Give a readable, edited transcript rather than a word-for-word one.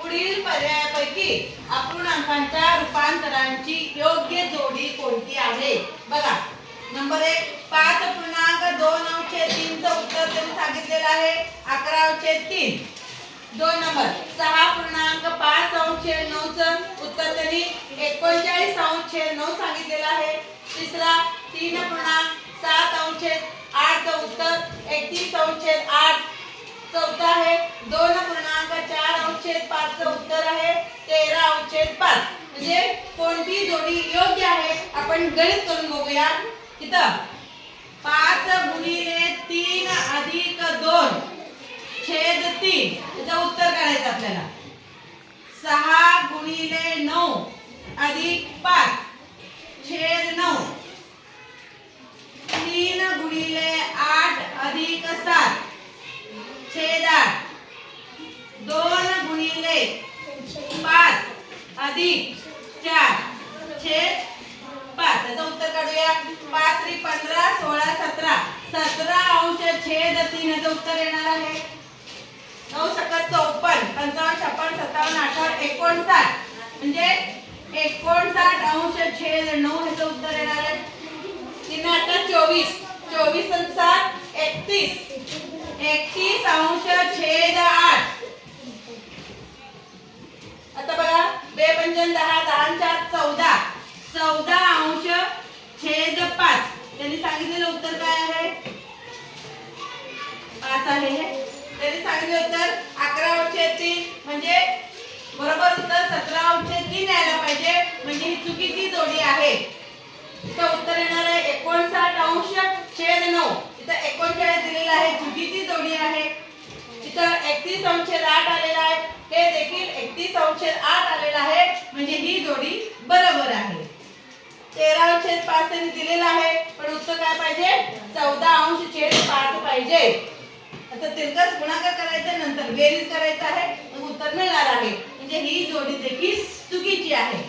पुढील पर्यायापैकी अपूर्णांकांच्या रूपांतरांची योग्य जोडी कोणती आहे? बघा, नंबर 1 5.293 चं उत्तर त्यांनी सांगितलेलं आहे 11/3. 2 नंबर 6.5/9 चं उत्तर त्यांनी 39/9 सांगितलेलं आहे. तिसरा 3.7/8 चं उत्तर 31/8. चौथा आहे 2.4/5 चं उत्तर आहे 13/5. म्हणजे कोणती जोडी योग्य आहे आपण गणित करून बघूया. इथं 5 गुणिले 3 अधिक 2 छेद 3 याचं उत्तर काढायचं आपल्याला. 6 गुणिले 9 अधिक 5 छेद 9. 3 गुणिले 8 अधिक 7 छेद 8. 2 गुणिले 5 अधिक 4 छेद 5 याचं उत्तर काढूया. 5 × 15 16 17 17 अंश छेद 3 याचं उत्तर येणार आहे. 9 × 54 55 56 57 58 59 म्हणजे 59 अंश छेद 9 याचं उत्तर येणार आहे. 3 × 8 24 24 × 7 31 31 अंश छेद 8. आता बघा 2 × 5 10 10 × 4 14 14 अंश छेद 5. त्यांनी सांगितलेलं उत्तर काय आहे? 5 आहे. त्यांनी सांगितले उत्तर 11/3 म्हणजे बरोबर उत्तर 17/3 यायला पाहिजे. म्हणजे ही चुकीची जोडी आहे. इथं उत्तर येणार आहे 59 अंश छेद 9. इथं 39 दिलेलं आहे, चुकीची जोडी आहे. इथं 31/8 आलेला आहे, हे देखील 31/8 आलेलं आहे. म्हणजे ही जोडी बरोबर आहे. 13/5 त्यांनी दिलेला आहे, पण उत्तर काय पाहिजे? 14/5 पाहिजे. आता तिरकस गुणाकार करायचा, नंतर बेरीज करायचा आहे, मग उत्तर मिळणार आहे. म्हणजे ही जोडी देखील चुकीची आहे.